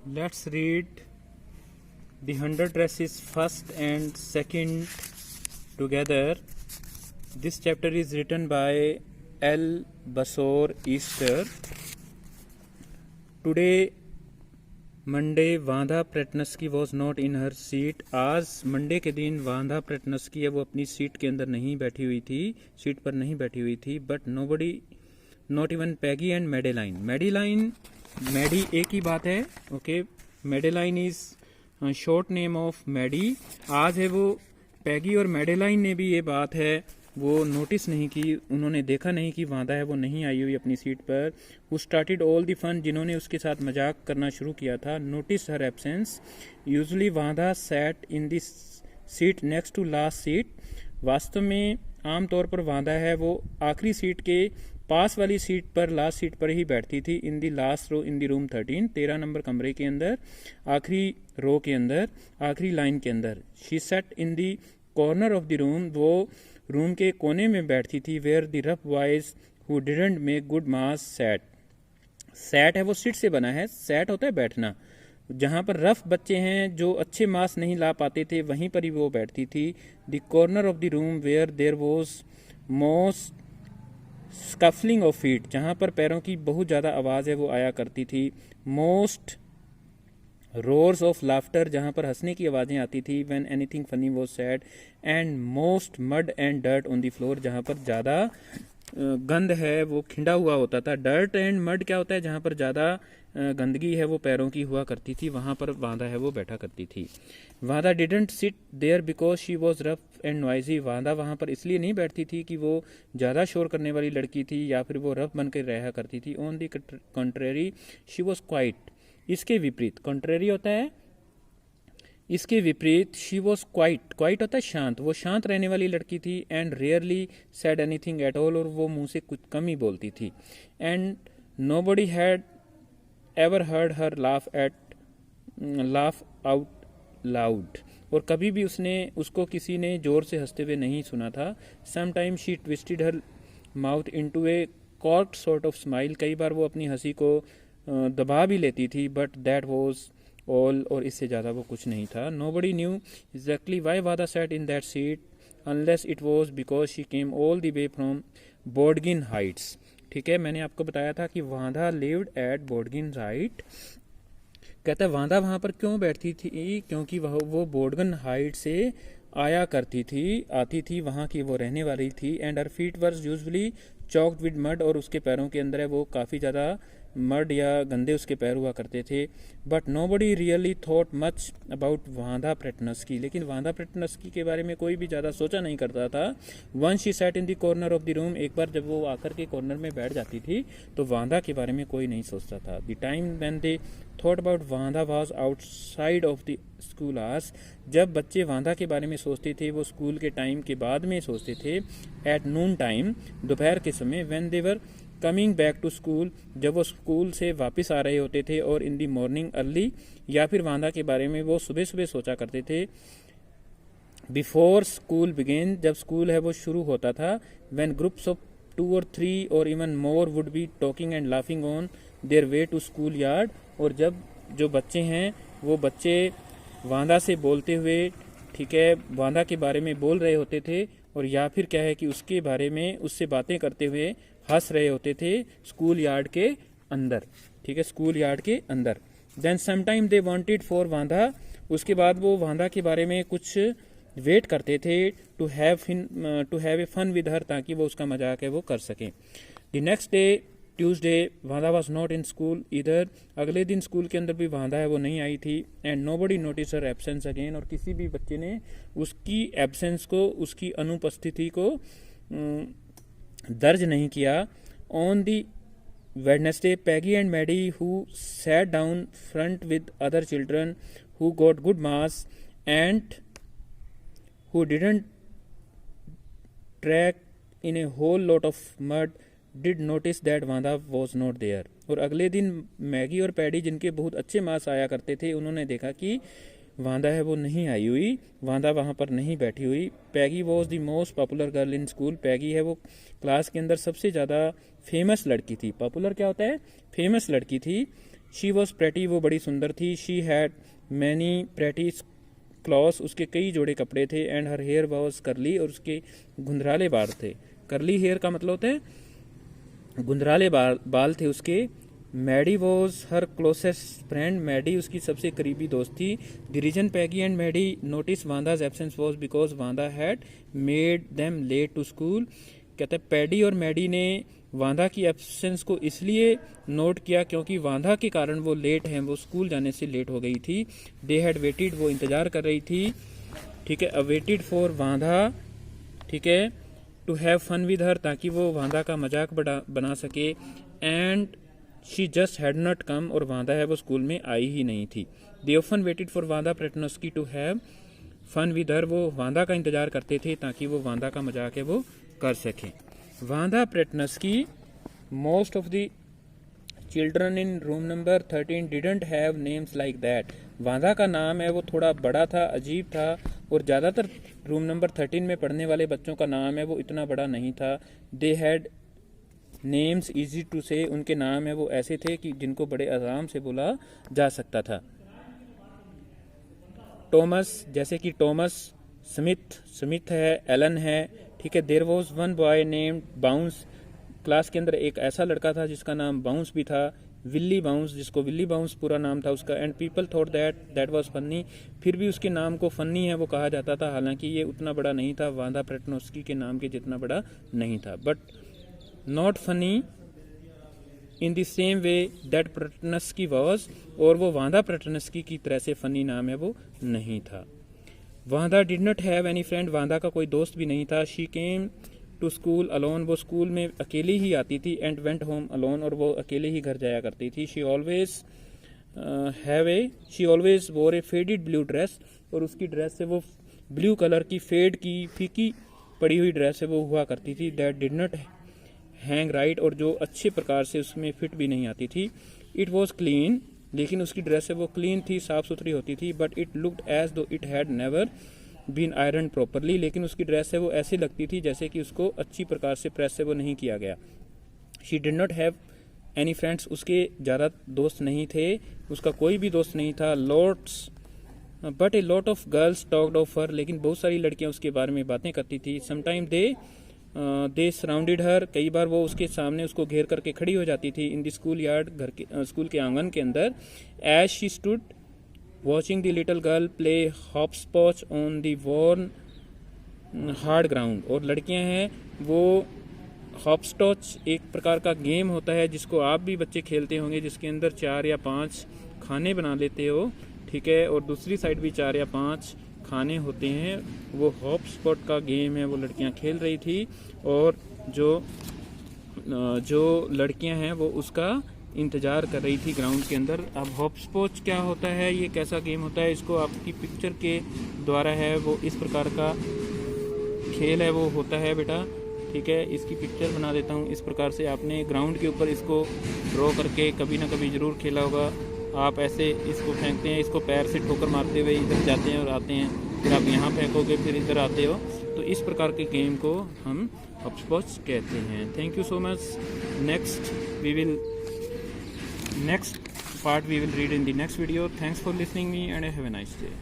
Let's read the 100 races first and second together. This chapter is written by L. Basor Easter. Today, Monday, Wanda Pretnski was not in her seat. आज Monday के दिन वांदा प्रेटनस्की है वो अपनी seat के अंदर नहीं बैठी हुई थी, सीट पर नहीं बैठी हुई थी. But nobody, not even Peggy and Madeline. Maddie एक ही बात है. Okay, Madeline is short name of Maddie. आज है वो पैगी और मेडेलाइन ने भी ये बात है वो नोटिस नहीं की, उन्होंने देखा नहीं कि वांदा है वो नहीं आई हुई अपनी सीट पर. Who started all the fun, जिन्होंने उसके साथ मजाक करना शुरू किया था. Notice her absence. Usually Wanda sat in this seat next to last seat. वास्तव में आमतौर पर वांदा है वो आखिरी सीट के पास वाली सीट पर, लास्ट सीट पर ही बैठती थी. In the last row in the room 13 number कमरे के अंदर, आखिरी रो के अंदर, आखिरी लाइन के अंदर. She sat in the corner of the room, वो रूम के कोने में बैठती थी. Where the rough boys who didn't make good marks sat. Sat है वो सिट से बना है, सैट होता है बैठना. जहाँ पर रफ बच्चे हैं जो अच्छे मास नहीं ला पाते थे वहीं पर ही वो बैठती थी. The corner of the room where there was most scuffling of feet, जहाँ पर पैरों की बहुत ज़्यादा आवाज़ है वो आया करती थी. मोस्ट रोर्स ऑफ लाफ्टर, जहाँ पर हंसने की आवाज़ें आती थी. When anything funny was sad. And most mud and dirt on the floor, जहाँ पर ज़्यादा गंद है वो खिंडा हुआ होता था. डर्ट एंड मड क्या होता है, जहाँ पर ज़्यादा गंदगी है वो पैरों की हुआ करती थी, वहाँ पर वांदा है वो बैठा करती थी. Wanda didn't sit there because she was rough and noisy. Wanda वहाँ पर इसलिए नहीं बैठती थी कि वो ज़्यादा शोर करने वाली लड़की थी या फिर वो रफ बनकर रहा करती थी. On the contrary she was quite. इसके विपरीत, कंट्रेरी होता है इसके विपरीत, शी वॉज क्वाइट. क्वाइट होता है शांत, वो शांत रहने वाली लड़की थी. And rarely said anything at all, और वो मुंह से कुछ कम ही बोलती थी. And nobody had ever heard her laugh out loud, और कभी भी उसको किसी ने जोर से हंसते हुए नहीं सुना था. Sometime she twisted her mouth into a corked sort of smile. कई बार वो अपनी हंसी को दबा भी लेती थी. बट दैट वॉज ऑल, और इससे ज़्यादा वो कुछ नहीं था. Nobody knew exactly why Wanda sat in that seat unless it was because she came all the way from बोर्डगिन हाइट्स. ठीक है, मैंने आपको बताया था कि वांदा लिव्ड एट बोर्डगिन हाइट. कहता है वांदा वहाँ पर क्यों बैठती थी, क्योंकि वो बोर्डगन हाइट से आती थी, वहाँ की वो रहने वाली थी. And her feet were usually caked with mud, और उसके पैरों के अंदर है वो काफ़ी ज़्यादा मड या गंदे उसके पैर हुआ करते थे. But nobody really thought much about वांदा प्रेटनस्की. लेकिन वांदा प्रेटनस्की के बारे में कोई भी ज़्यादा सोचा नहीं करता था. Once she sat in the corner of the room, एक बार जब वो आकर के कॉर्नर में बैठ जाती थी तो वांदा के बारे में कोई नहीं सोचता था. The time when they thought about Wanda was outside of the school hours. जब बच्चे वांदा के बारे में सोचते थे वो स्कूल के टाइम के बाद में सोचते थे. एट नून टाइम, दोपहर के समय. When they were coming back to school, जब वो स्कूल से वापस आ रहे होते थे. और इन दी मॉर्निंग अर्ली, या फिर वांदा के बारे में वो सुबह सुबह सोचा करते थे. बिफोर स्कूल बिगेन, जब स्कूल है वो शुरू होता था. व्हेन ग्रुप्स ऑफ 2 or 3 और even more would be talking and laughing on their way to school yard. और जब जो बच्चे हैं वो बच्चे वांदा से बोलते हुए, ठीक है, वांदा के बारे में बोल रहे होते थे, और या फिर क्या है कि उसके बारे में उससे बातें करते हुए हंस रहे होते थे स्कूल यार्ड के अंदर. ठीक है, स्कूल यार्ड के अंदर. Then sometime they wanted for Wanda, उसके बाद वो वांदा के बारे में कुछ वेट करते थे to have a fun with her, ताकि वो उसका मजाक है वो कर सकें. The next day Tuesday Wanda was not in school इधर. अगले दिन स्कूल के अंदर भी वांदा है वो नहीं आई थी. And nobody notice her absence again, और किसी भी बच्चे ने उसकी एब्सेंस को, उसकी अनुपस्थिति को दर्ज नहीं किया. On the Wednesday Peggy and Maddie who sat down front with other children who got good marks and who didn't track in a whole lot of mud did notice that Wanda was not there. और अगले दिन Maggi और paddy जिनके बहुत अच्छे marks आया करते थे, उन्होंने देखा कि वांदा है वो नहीं आई हुई, वांदा वहाँ पर नहीं बैठी हुई. Peggy was the most popular girl in school. Peggy है वो क्लास के अंदर सबसे ज़्यादा फेमस लड़की थी. पॉपुलर क्या होता है, फेमस लड़की थी. शी वॉज प्रेटी, वो बड़ी सुंदर थी। She had many pretty clothes, उसके कई जोड़े कपड़े थे। एंड हर हेयर वॉज करली, और उसके गुंदराले बाल थे। करली हेयर का मतलब होता है गुंदराले बाल थे उसके। Maddie was her closest friend, Maddie उसकी सबसे करीबी दोस्त थी। The reason Peggy and Maddie notice Wanda's absence was because Wanda had made them late to school. कहते हैं पैडी और मैडी ने वांदा की एब्सेंस को इसलिए नोट किया क्योंकि वांदा के कारण वो लेट हैं, वो स्कूल जाने से लेट हो गई थी। दे हैड वेटेड, वो इंतज़ार कर रही थी, ठीक है, अवेटेड फॉर वांदा, ठीक है, to have fun with her, ताकि वो वांदा का मजाक बना सके। And she just had not come, और वांदा है वो स्कूल में आई ही नहीं थी। They often waited for Wanda Petronski to have fun with her, वो वांदा का इंतजार करते थे ताकि वो वांदा का मजाक है वो कर सकें। Wanda Petronski, most of the children in room number 13 didn't have names like that. Wanda का नाम है वो थोड़ा बड़ा था, अजीब था, और ज़्यादातर रूम नंबर 13 में पढ़ने वाले बच्चों का नाम है वो इतना बड़ा नहीं था। They had names easy to say, उनके नाम है वो ऐसे थे कि जिनको बड़े आराम से बोला जा सकता था। टॉमस, जैसे कि टॉमस, स्मिथ है, एलन है, ठीक है। There was one boy named Bounce, class के अंदर एक ऐसा लड़का था जिसका नाम बाउंस भी था। विल्ली बाउंस, जिसको विल्ली बाउंस पूरा नाम था उसका। And people thought that was funny, फिर भी उसके नाम को फनी है वो कहा जाता था, हालांकि ये उतना बड़ा नहीं था, वांदा प्रेटनोस्की के नाम के जितना बड़ा नहीं था। But not funny in the same way that Petronski was, और वो वांदा प्रेटनस्की की तरह से फनी नाम है वो नहीं था। Wanda did not have any friend, Wanda का कोई दोस्त भी नहीं था। She came to school alone, वो स्कूल में अकेली ही आती थी। एंड वेंट होम अलोन, और वो अकेले ही घर जाया करती थी। शी ऑलवेज वोर ए फेडेड ब्लू ड्रेस, और उसकी ड्रेस से वो ब्लू कलर की फेड की फीकी पड़ी हुई ड्रेस है वो हुआ करती थी। That did not hang right, और जो अच्छे प्रकार से उसमें फिट भी नहीं आती थी। इट वॉज क्लीन, लेकिन उसकी ड्रेस है वो क्लीन थी, साफ सुथरी होती थी। But it looked as though it had never been iron properly, लेकिन उसकी ड्रेस है वो ऐसी लगती थी जैसे कि उसको अच्छी प्रकार से प्रेस से वो नहीं किया गया। She did not have any friends, उसके ज़्यादा दोस्त नहीं थे, उसका कोई भी दोस्त नहीं था। But a lot of girls talked of her, लेकिन बहुत सारी लड़कियां उसके बारे में बातें करती थी। समटाइम दे सराउंडेड हर, कई बार वो उसके सामने उसको घेर करके खड़ी हो जाती थी। इन द स्कूल यार्ड, घर के स्कूल के आंगन के अंदर। As she stood watching the little girl play hopscotch on the worn hard ground, और लड़कियां हैं वो हॉपस्टॉच एक प्रकार का गेम होता है जिसको आप भी बच्चे खेलते होंगे, जिसके अंदर 4 या 5 खाने बना लेते हो, ठीक है, और दूसरी साइड भी 4 या 5 खाने होते हैं। वो हॉप स्पॉट का गेम है वो लड़कियां खेल रही थी, और जो लड़कियां हैं वो उसका इंतज़ार कर रही थी ग्राउंड के अंदर। अब हॉप स्पॉच क्या होता है, ये कैसा गेम होता है, इसको आपकी पिक्चर के द्वारा है वो इस प्रकार का खेल है वो होता है बेटा, ठीक है। इसकी पिक्चर बना देता हूँ। इस प्रकार से आपने ग्राउंड के ऊपर इसको ड्रॉ करके कभी ना कभी ज़रूर खेला होगा। आप ऐसे इसको फेंकते हैं, इसको पैर से ठोकर मारते हुए इधर जाते हैं और आते हैं, फिर आप यहाँ फेंकोगे फिर इधर आते हो, तो इस प्रकार के गेम को हम हॉपस्पॉच कहते हैं। Thank you so much. Next part we will read in the next video. Thanks for listening me and have a nice day.